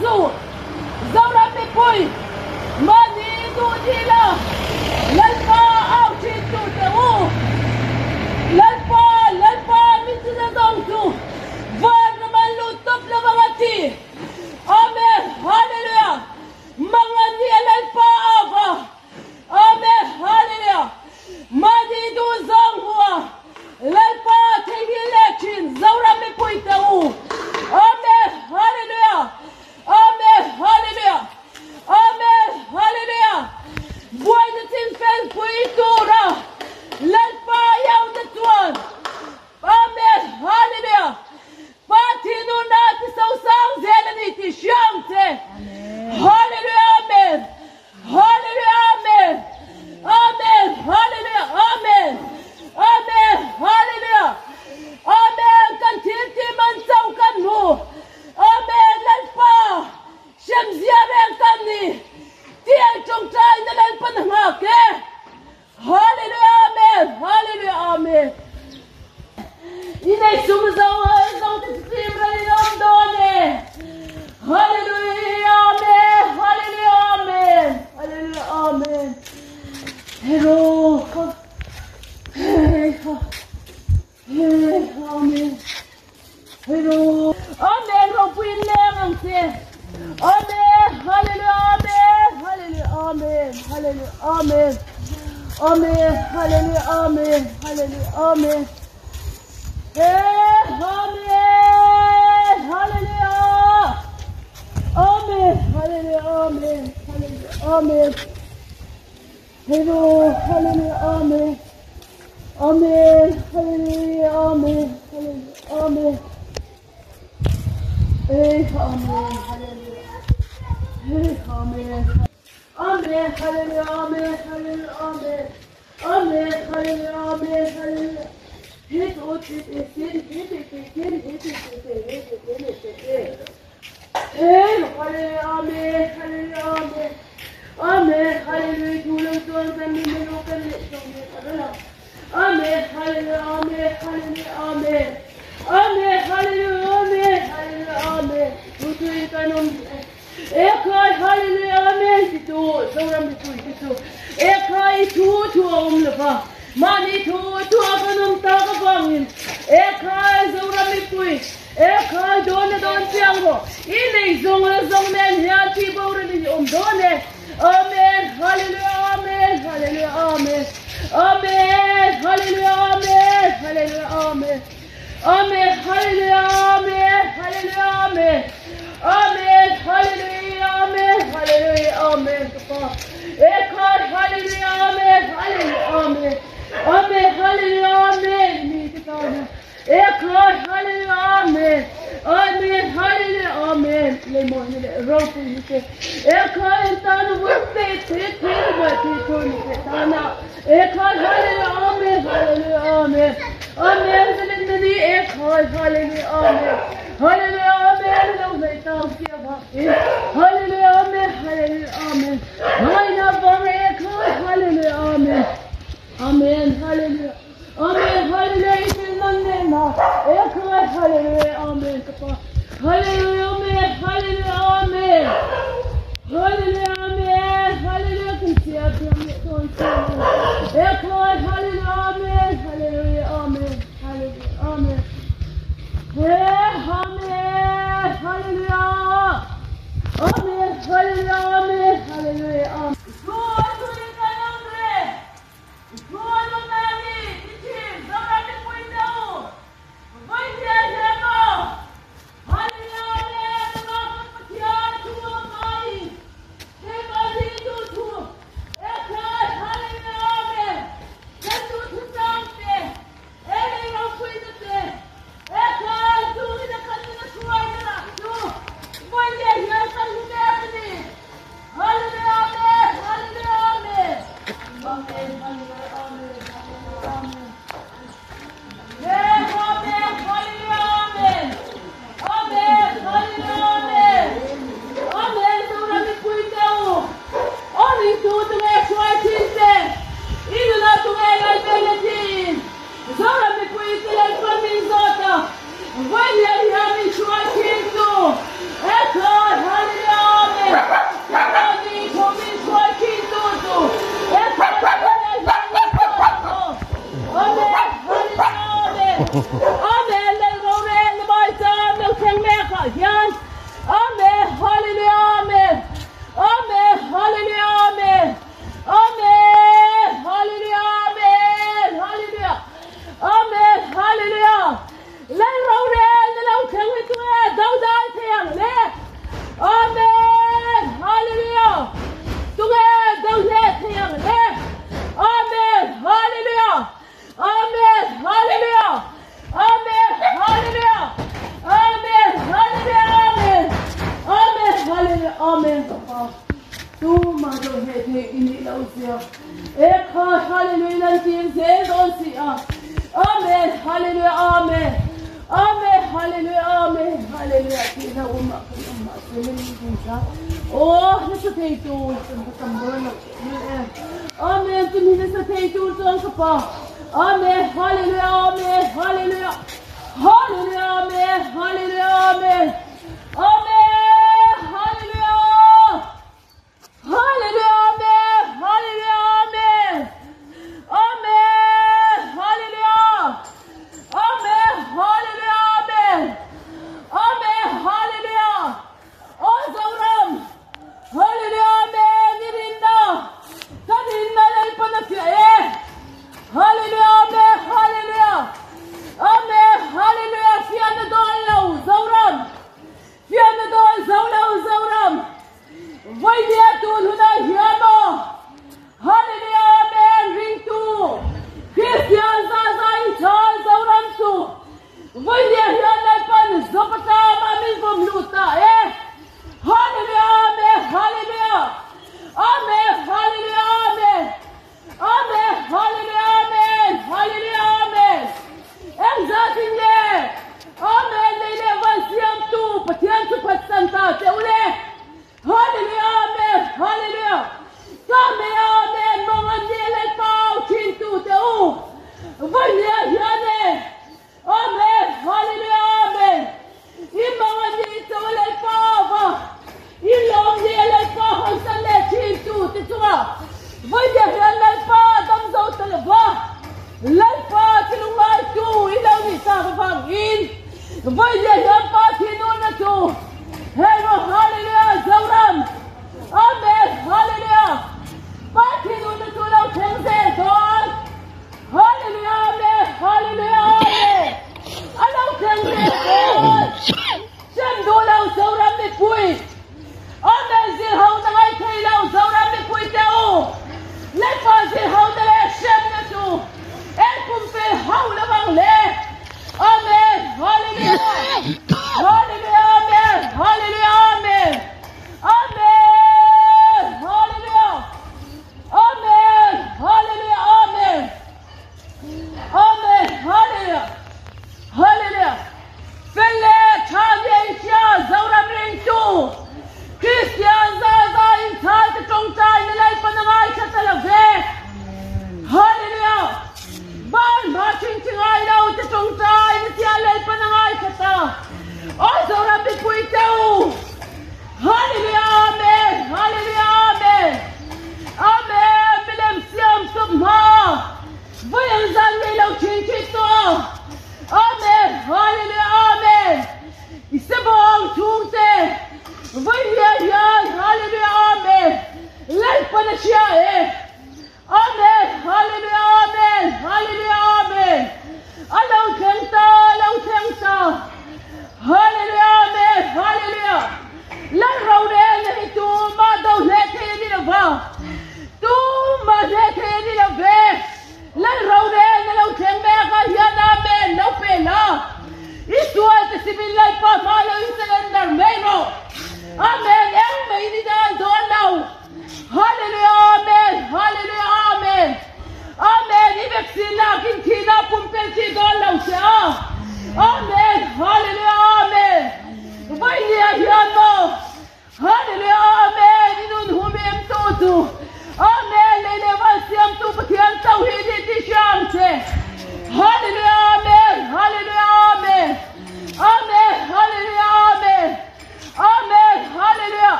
su zaura me poi mani du dila lalpa au chitu te u lalpa mitu na dong tu var na malutop na mga ti amen hallelujah mga niya lalpa ava amen hallelujah mani du zong hua lalpa tengi lechin zaura me poi te u amen hallelujah amen hallelujah amen hallelujah buhay na tinfel po itura lalpa yaw na tuwan amen hallelujah patino natin sa usang zelaniti siyamte hallelujah amen hallelujah amen amen hallelujah amen amen hallelujah amen kan tinti man saw kan mo amen lalpa siyam ziyaren kan ni tiyan chong chay na lalpa na ngake hallelujah amen hallelujah amen inay sumasawa sa tisimra niyong done hallelujah amen hallelujah amen hallelujah amen hello amen hello amen ropuin lang ang siya amen hallelujah amen hallelujah amen hallelujah amen amen hallelujah amen hallelujah amen amen hallelujah amen hallelujah amen hallelujah amen hello hallelujah amen amen hallelujah amen hallelujah amen amen hallelujah amen amen hallelujah amen hallelujah amen amen hallelujah amen hallelujah hit hallelujah amen hallelujah amen amen hallelujah tulong tuan kami melukan amen hallelujah amen hallelujah amen amen hallelujah amen hallelujah amen butuin kanom ekai hallelujah amen itu seorang itu ekai itu lepa mani itu kanom tak bangin ekai seorang ekai don piang mo ini zong men ya ti bawra ni done amen hallelujah amen hallelujah amen amen hallelujah amen hallelujah amen amen hallelujah amen hallelujah amen amen hallelujah amen hallelujah amen ekai hallelujah amen hallelujah amen amen hallelujah amen ni kita ekai hallelujah amen amen hallelujah amen lemon rope ni ke ekai tan wutte tana ekai hallelujah amen hallelujah amen amen zalindani ekai hallelujah amen hallelujah amen lo nei tang sia ba hallelujah amen hallelujah amen maina bang ekai hallelujah amen amen hallelujah amen hallelujah itinanena ekai hallelujah amen kapa hallelujah amen hallelujah amen hallelujah amen hallelujah kunsia amen ekai hallelujah amen hallelujah amen hallelujah amen amen hallelujah tu mà rồi hệ thể in đi lâu xưa ê khơi hallelujah lần tiên dễ đón xì amen hallelujah amen amen hallelujah amen hallelujah thì nào mà không mà sẽ lên gì đó ô nó sẽ thấy tu trong cái tầm bữa nào amen thì mình sẽ thấy tu trong cái pa amen hallelujah amen hallelujah hallelujah amen hallelujah amen amen hallelujah hallelujah amen hallelujah amen amen hallelujah amen hallelujah amen amen hallelujah Ozoram hallelujah amen nirinda taninna lay panasya hallelujah amen hallelujah amen hallelujah fiana do Allah Zoram fiana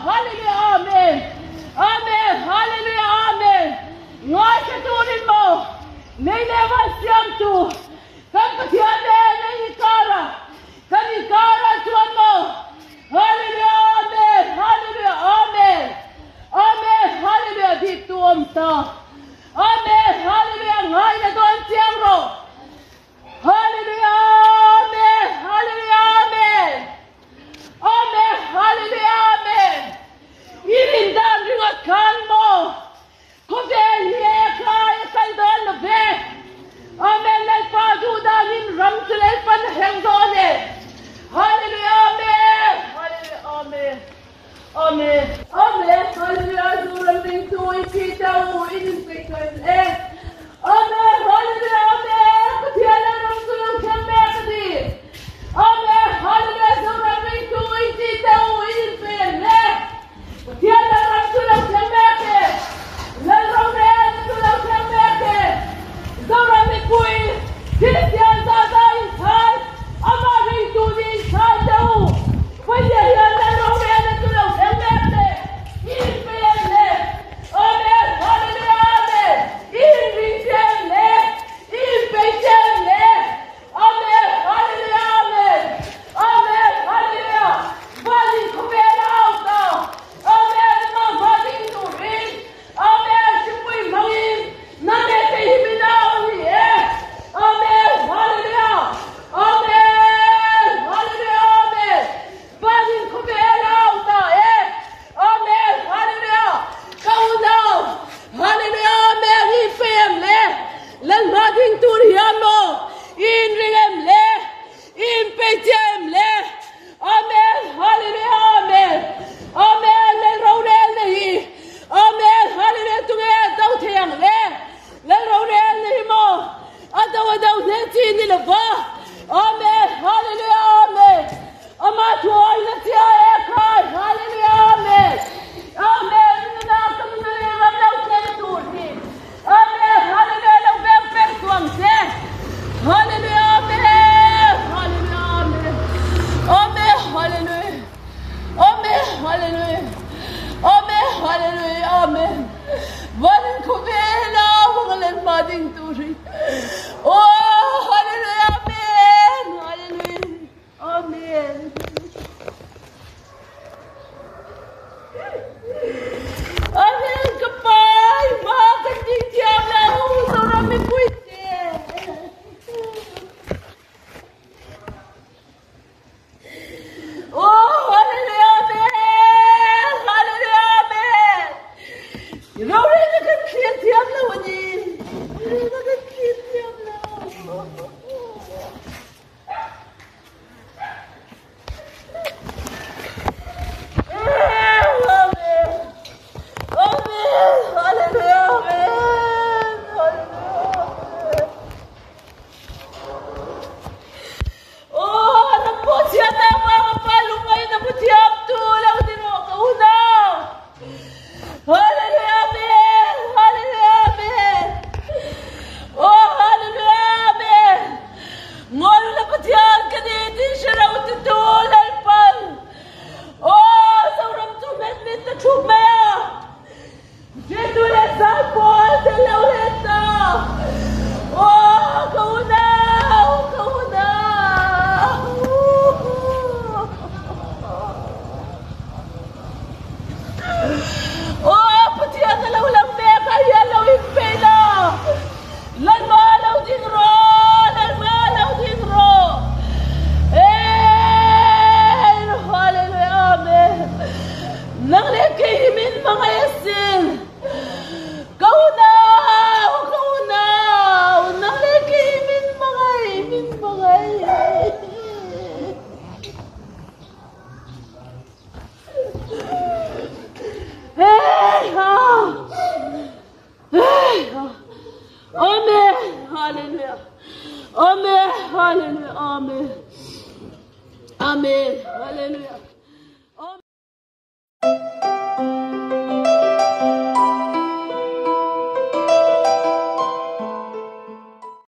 Halleluja, amen. Amen, halleluja, amen. Ngay sa tunin mo, nailewan siyang to. Kapatiyane na ikara. Kanikara tuwan mo. Halleluja, amen. Halleluja, amen. Amen, halleluja, dito om ta. Amen, halleluja, ngay na doon siyang ro. Halleluja, amen. Halleluja, amen. Amen, halleluja, amen. Irindan ringot kan mo. Kubel ye kaya kaldon na be. Amen, lal padudanin ramsulay panahengdone. Halleluja, amen. Halleluja, amen. Amen. Amen. Halleluja, suram din tuwi kita mo ininspektor. Amen, halleluja, amen. Katiyalan ramsulang kambekadi. Amen, halleluja, suram din tuwi kita mo ininspektor. Katiyalan ramsulang kambekadi. Lalronen sulang kambekadi. Suram din tuwi. Kristian dadain sal. Amarin tuwi sal daw. Pwede yan lalronen sulang kambekadi. Ininspektor. Amen, halleluja, amen. Ininspektor. Ininspektor. Amen, halleluja, amen. Amen, halleluja. Badin kumela auta. Amen, mga badin turin. Amen, sipoy mangin. Nanete himinaw niye. Amen, halleluja. Amen, halleluja, amen. Badin kumela auta. Amen, halleluja. Kaunaw. Halleluja, amen. Ipem le. Lan badin turiyan mo. Inringem le. Impetem le. Amen, halleluja, amen. Amen, len raunel nahi. Amen, halleluja, tunge daw tiyang le. Len raunel nahi mo. Atawa daw neti nilaba. Amen, halleluja, amen. Amatuay na siya ekay. Halleluja, amen. Amen, nanakam na rin daw teturni. Amen, halleluja, lang bempeng tuwang se. Halleluja, amen. Halleluja, amen. Amen, hallelujah. Amen, hallelujah. Amen, hallelujah, amen. Walang kubela, walang mading turi. Oh, hallelujah, amen. Hallelujah, amen. Amen, kapay, makanding siyang lahu, sarami puwite. Oh, hallelujah, amen. Hallelujah, amen. Rauri nagkakit siyam na wani. Nagkakit siyam na. Amen. Amen. Hallelujah, amen. Hallelujah, amen. Oh, napo siya na mga palungay na po siya tulang din mo kauna. Hallelujah, amen. Hallelujah, amen. Oh, hallelujah, amen. Ngol na po siya kaniti siya raw tutulan pang. Oh, sauram tumit na chumaya. Dito na sa po sa lauleta. Oh, kauna. Kauna. Oh, pati ang nalawlang meka, yalawin pela. Lalmalaw din ro, lalmalaw din ro. Hallelujah, amen. Nang lekihimin mga yasin. Kauna, kauna. Nang lekihimin mga imin mga Amen. Hallelujah. Amen. Hallelujah. Amen. Amen. Hallelujah.